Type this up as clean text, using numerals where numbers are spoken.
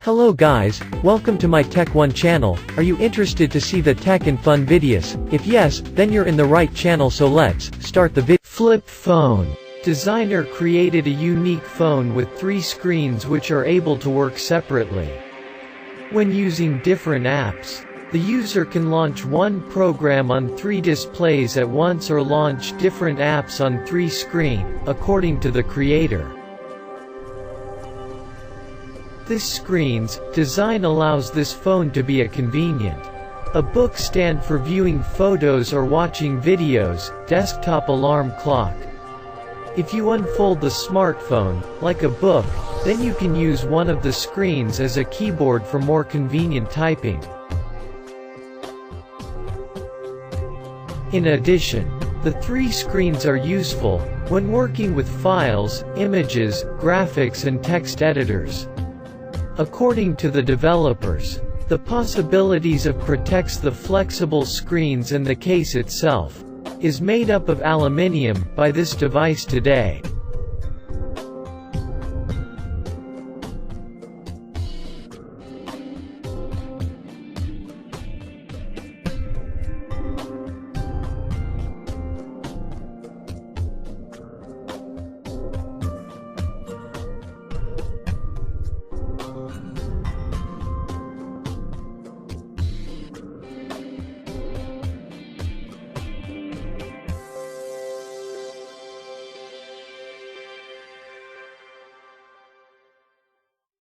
Hello guys, welcome to my Tech 1 channel. Are you interested to see the tech and fun videos? If yes, then you're in the right channel, so let's start the video. Flip phone. Designer created a unique phone with 3 screens which are able to work separately. When using different apps, the user can launch one program on 3 displays at once or launch different apps on 3 screens, according to the creator. This screen's design allows this phone to be a convenient book stand for viewing photos or watching videos, desktop alarm clock. If you unfold the smartphone, like a book, then you can use one of the screens as a keyboard for more convenient typing. In addition, the 3 screens are useful when working with files, images, graphics and text editors. According to the developers, the possibilities of protects the flexible screens and the case itself is made up of aluminium by this device today.